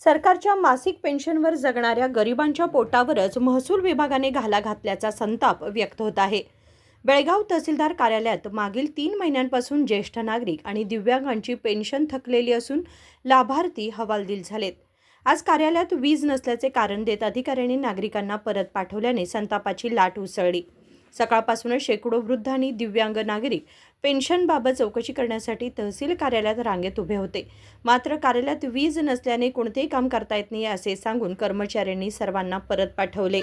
सरकारच्या मासिक पेन्शनवर जगणाऱ्या गरिबांच्या पोटावरच महसूल विभागाने घाला घातल्याचा संताप व्यक्त होत आहे. बेळगाव तहसीलदार कार्यालयात मागील 3 महिन्यांपासून ज्येष्ठ नागरिक आणि दिव्यांगांची पेन्शन थकलेली असून लाभार्थी हवालदिल झालेत. आज कार्यालयात वीज नसल्याचे कारण देत अधिकाऱ्यांनी नागरिकांना परत पाठवल्याने संतापाची लाट उसळली. सकाळपासूनच शेकडो वृद्ध आणि दिव्यांग नागरिक पेन्शनबाबत चौकशी करण्यासाठी तहसील कार्यालयात रांगेत उभे होते. मात्र कार्यालयात वीज नसल्याने कोणतेही काम करता येत नाही असे सांगून कर्मचाऱ्यांनी सर्वांना परत पाठवले.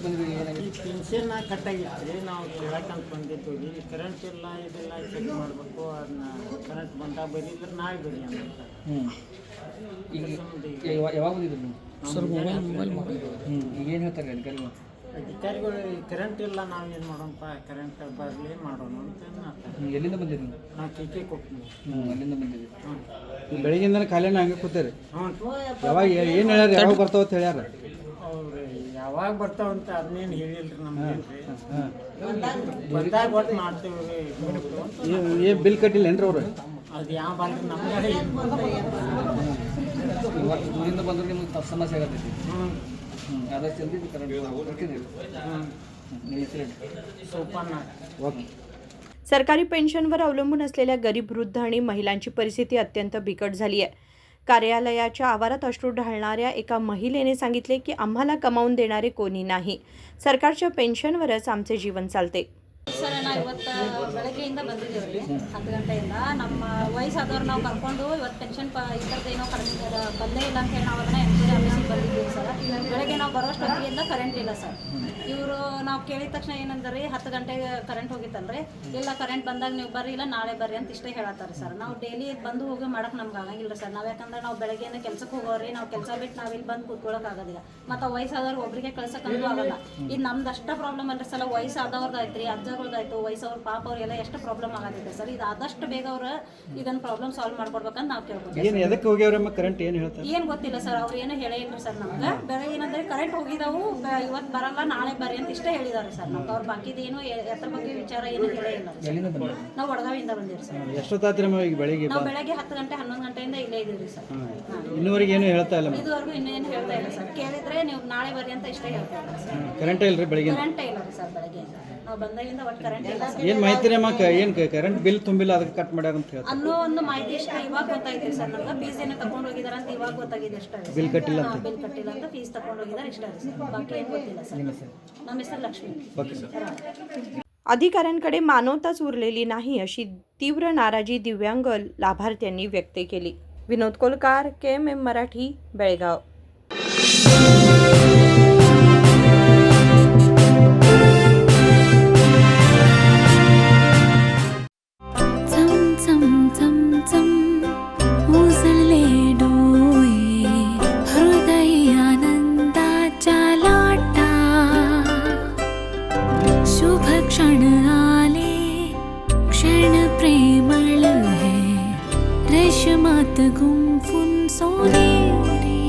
ಪೆನ್ಷನ್ ಕಟ್ಟಾಗಿತ್ತು ನಾವು ಕೇಳಕ್ಕಂತ ಬಂದಿದ್ದೀವಿ. ಕರೆಂಟ್ ಇಲ್ಲ ಇದೆಲ್ಲ ಚೆಕ್ ಮಾಡಬೇಕು, ಅದನ್ನ ಕರೆಂಟ್ ಬಂದಾಗ ಬರೀದ್ರೆ ನಾಳೆ ಬರೀ ಅಂತ. ಯಾವಾಗ ಬಂದಿದ್ರು ನೀವು? ಸರ್ ಮೊಬೈಲ್ ಈಗೇನು ಹೇಳ್ತಾರೆ ಅಧಿಕಾರಿಗಳು ಕರೆಂಟ್ ಇಲ್ಲ, ನಾವೇನು ಮಾಡೋಣಪ್ಪ, ಕರೆಂಟ್ ಬರಲಿ ಮಾಡೋಣ ಅಂತ. ಎಲ್ಲಿಂದ ಬಂದಿರಿ ನೀವು? ನಾವು ಕೆ ಕೊಡ್ತೀವಿ. ಅಲ್ಲಿಂದ ಬಂದಿದ್ವಿ. ಬೆಳಗಿಂದ ಕಾಲೇನ ಹಂಗೆ ಕೂತೀರಿ? ಹ್ಞೂ. ಯಾವಾಗ ಏನು ಹೇಳ್ಯಾರ, ಯಾವಾಗ ಬರ್ತಾವ ಅಂತ ಹೇಳ್ಯಾರ? ಅವ್ರು ಯಾವಾಗ ಬರ್ತಾವಂತ ಅದನ್ನೇನು ಹೇಳಿಲ್ರಿ ನಮ್ಗೆ. ಬಂದಾಗ ಒಟ್ಟು ಮಾಡ್ತೀವಿ. ಏ ಬಿಲ್ ಕಟ್ಟಿಲ್ಲೇನ್ರಿ ಅವ್ರು? ಅದು ಯಾವ ಬಾಲ್ರಿ ನಮ್ಗೆ ಇವತ್ತು ದೂರಿಂದ ಬಂದ್ರೆ ನಿಮ್ಗೆ ಸಮಸ್ಯೆ ಆಗತ್ತೈತಿ. ಆದಷ್ಟು ಜಲ್ದಿ ಕರೆಂಟ್ सोपाना. सरकारी पेन्शनवर अवलंबून असलेल्या गरीब वृद्ध आणि महिलांची परिस्थिती अत्यंत बिकट झाली आहे. कार्यालयाच्या आवारात अश्रू ढाळणाऱ्या एका महिलेने सांगितले की आम्हाला कमावून देणारे कोणी नाही, सरकारच्या पेन्शनवरच आमचे जीवन चालते. ಸರ್ ನಾವು ಇವತ್ತು ಬೆಳಗ್ಗೆಯಿಂದ ಬಂದಿದ್ದೇವೆ 10 ಗಂಟೆಯಿಂದ. ನಮ್ಮ ವಯಸ್ಸಾದವ್ರು ನಾವು ಕರ್ಕೊಂಡು ಇವತ್ತು ಪೆನ್ಷನ್ ಇದರದ್ದೇನೋ ಬಂದೇ ಇಲ್ಲ ಅಂತ ಹೇಳಿ ನಾವು ಅದನ್ನು ಎನ್ಕ್ವೈರಿ ಆಫೀಸಿಗೆ ಬಂದಿದ್ದೀವಿ ಸರ್. ಬೆಳಗ್ಗೆ ನಾವು ಬರೋಷ್ಟೊತ್ತಿಗೆಲ್ಲ ಕರೆಂಟ್ ಇಲ್ಲ ಸರ್. ಇವರು ನಾವು ಕೇಳಿದ ತಕ್ಷಣ ಏನಂದ್ರೆ 10 ಗಂಟೆಗೆ ಕರೆಂಟ್ ಹೋಗಿತ್ತಲ್ರಿ, ಇಲ್ಲ ಕರೆಂಟ್ ಬಂದಾಗ ನೀವು ಬರ್ರಿ, ಇಲ್ಲ ನಾಳೆ ಬರ್ರಿ ಅಂತ ಇಷ್ಟೇ ಹೇಳತ್ತಾರೆ ಸರ್. ನಾವು ಡೈಲಿ ಬಂದು ಹೋಗಿ ಮಾಡೋಕೆ ನಮ್ಗೆ ಆಗಂಗಿಲ್ಲ ಸರ್. ನಾವು ಯಾಕಂದ್ರೆ ನಾವು ಬೆಳಗ್ಗೆಯಿಂದ ಕೆಲಸಕ್ಕೆ ಹೋಗೋರಿ, ನಾವು ಕೆಲಸ ಬಿಟ್ಟು ನಾವಿಲ್ಲಿ ಬಂದು ಕೂತ್ಕೊಳ್ಳೋಕೆ ಆಗೋದಿಲ್ಲ. ಮತ್ತು ವಯಸ್ಸಾದವ್ರು ಒಬ್ಬರಿಗೆ ಕಳ್ಸೋಕ್ಕಂತೂ ಆಗಲ್ಲ. ಇದು ನಮ್ದು ಅಷ್ಟೇ ಪ್ರಾಬ್ಲಮ್ ಅಲ್ರಿ ಸಲ, ವಯಸ್ಸಾದವ್ರದ್ದು ಆಯ್ತು ರೀ, ಅಜ್ಜಗಳ್ದಾಯ್ತು, ವಯಸ್ಸವ್ರು ಪಾಪ ಅವ್ರಿಗೆಲ್ಲ ಎಷ್ಟು ಪ್ರಾಬ್ಲಮ್ ಆಗತ್ತಿದೆ ಸರ್. ಇದು ಆದಷ್ಟು ಬೇಗ ಅವ್ರು ಇದನ್ನು ಪ್ರಾಬ್ಲಮ್ ಸಾಲ್ವ್ ಮಾಡ್ಕೊಡ್ಬೇಕಂತ ನಾವು ಕೇಳ್ಬೋದು. ಏನು ಎದಕ್ಕೆ ಹೋಗ್ಯಾವ್ರಮ್ಮ? ಕರೆಂಟ್ ಏನು ಹೇಳ್ತಾರೆ? ಏನು ಗೊತ್ತಿಲ್ಲ ಸರ್, ಅವ್ರು ಏನೂ ಹೇಳೇ ಇಲ್ಲ ಸರ್ ನಮ್ಗೆ. ಬೆಳಗ್ಗೆ ಏನಂದ್ರೆ ಕರೆಂಟ್ ಹೋಗಿದಾವು, ಇವತ್ತು ಬರಲ್ಲ ನಾಳೆ ಬರ್ರಿ ಅಂತ ಇಷ್ಟೇ ಹೇಳಿದ್ದಾರೆ ಸರ್. ನಮ್ಗೆ ಅವ್ರ ಬಾಕಿದೇನು ಎತ್ತರ ಬಗ್ಗೆ ವಿಚಾರ ಏನು ಹೇಳೇ ಇಲ್ಲ. ನಾವು ವಡಗಾವಿಯಿಂದ ಬಂದಿರಿ ಸರ್. ಎಷ್ಟೊತ್ತಾತ್ರಿ ಈಗ ಬೆಳಿಗ್ಗೆ? ನಾವು ಬೆಳಗ್ಗೆ 10 ಗಂಟೆ 11 ಗಂಟೆಯಿಂದ ಇಲ್ಲೇ ಇದ್ದೀವಿ ಸರ್. ಇನ್ನೂವರೆಗೆ ಏನು ಹೇಳ್ತಾ ಇಲ್ಲ? ಇದುವರೆಗೂ ಇನ್ನೇನು ಹೇಳ್ತಾ ಇಲ್ಲ ಸರ್. ಕೇಳಿದ್ರೆ ನೀವು ನಾಳೆ ಬರ್ರಿ ಅಂತ ಇಷ್ಟೇ ಹೇಳ್ತಾ ಇಲ್ಲ ಸರ್. ಕರೆಂಟೇ ಇಲ್ರಿ ಬೆಳಿಗ್ಗೆ? ಕರೆಂಟೇ ಇಲ್ಲ ರೀ ಸರ್ ಬೆಳಗ್ಗೆಯಿಂದ. ನಾವು ಬಂದಾಗಿಂದ ಒಟ್ಟು ಕರೆಂಟ್ ಇಲ್ಲ ಸರ್. ಏನು ಮಾಹಿತಿ ರೀ ಅಮ್ಮ? ಏನು ಕರೆಂಟ್ ಬಿಲ್ ತುಂಬಿಲ್ಲ ಅದಕ್ಕೆ ಕಟ್ ಮಾಡ್ಯಾರ ಅಂತ ಹೇಳ್ತಾರೆ. ಅನ್ನೋ ಒಂದು ಮಾಹಿತಿ ಇಷ್ಟ ಇವಾಗ ಗೊತ್ತಾಯ್ತು ಸರ್ ನಮ್ಗೆ. ಫೀಸ್ ಏನೋ ತಗೊಂಡು ಹೋಗಿದಾರೆ ಅಂತ ಇವಾಗ ಗೊತ್ತಾಗಿದೆ ಅಷ್ಟೇ. ಬಿಲ್ ಕಟ್ಟಿಲ್ಲ ಅಂತ? ಬಿಲ್ ಕಟ್ಟಿಲ್ಲ ಅಂತ ಫೀಸ್ ತಗೊಂಡು ಹೋಗಿದ್ದಾರೆ ಇಷ್ಟ ಸರ್. ಬಾಕಿ ಏನು ಗೊತ್ತಿಲ್ಲ ಸರ್. ನಮ್ಮ ಹೆಸರು ಲಕ್ಷ್ಮಿ. अधिकाऱ्यांकडे मानवताच उरलेली नाही अशी तीव्र नाराजी दिव्यांग लाभार्थ्यांनी व्यक्त केली. विनोद कोलकार, KMM मराठी, बेळगाव. क्षण आले, क्षण प्रेमळ है, रेशमात गुंफून सोनेरी.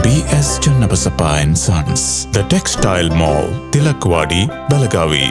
BS Channabasappa and Sons, The Textile Mall, Tilakvadi, Belagavi.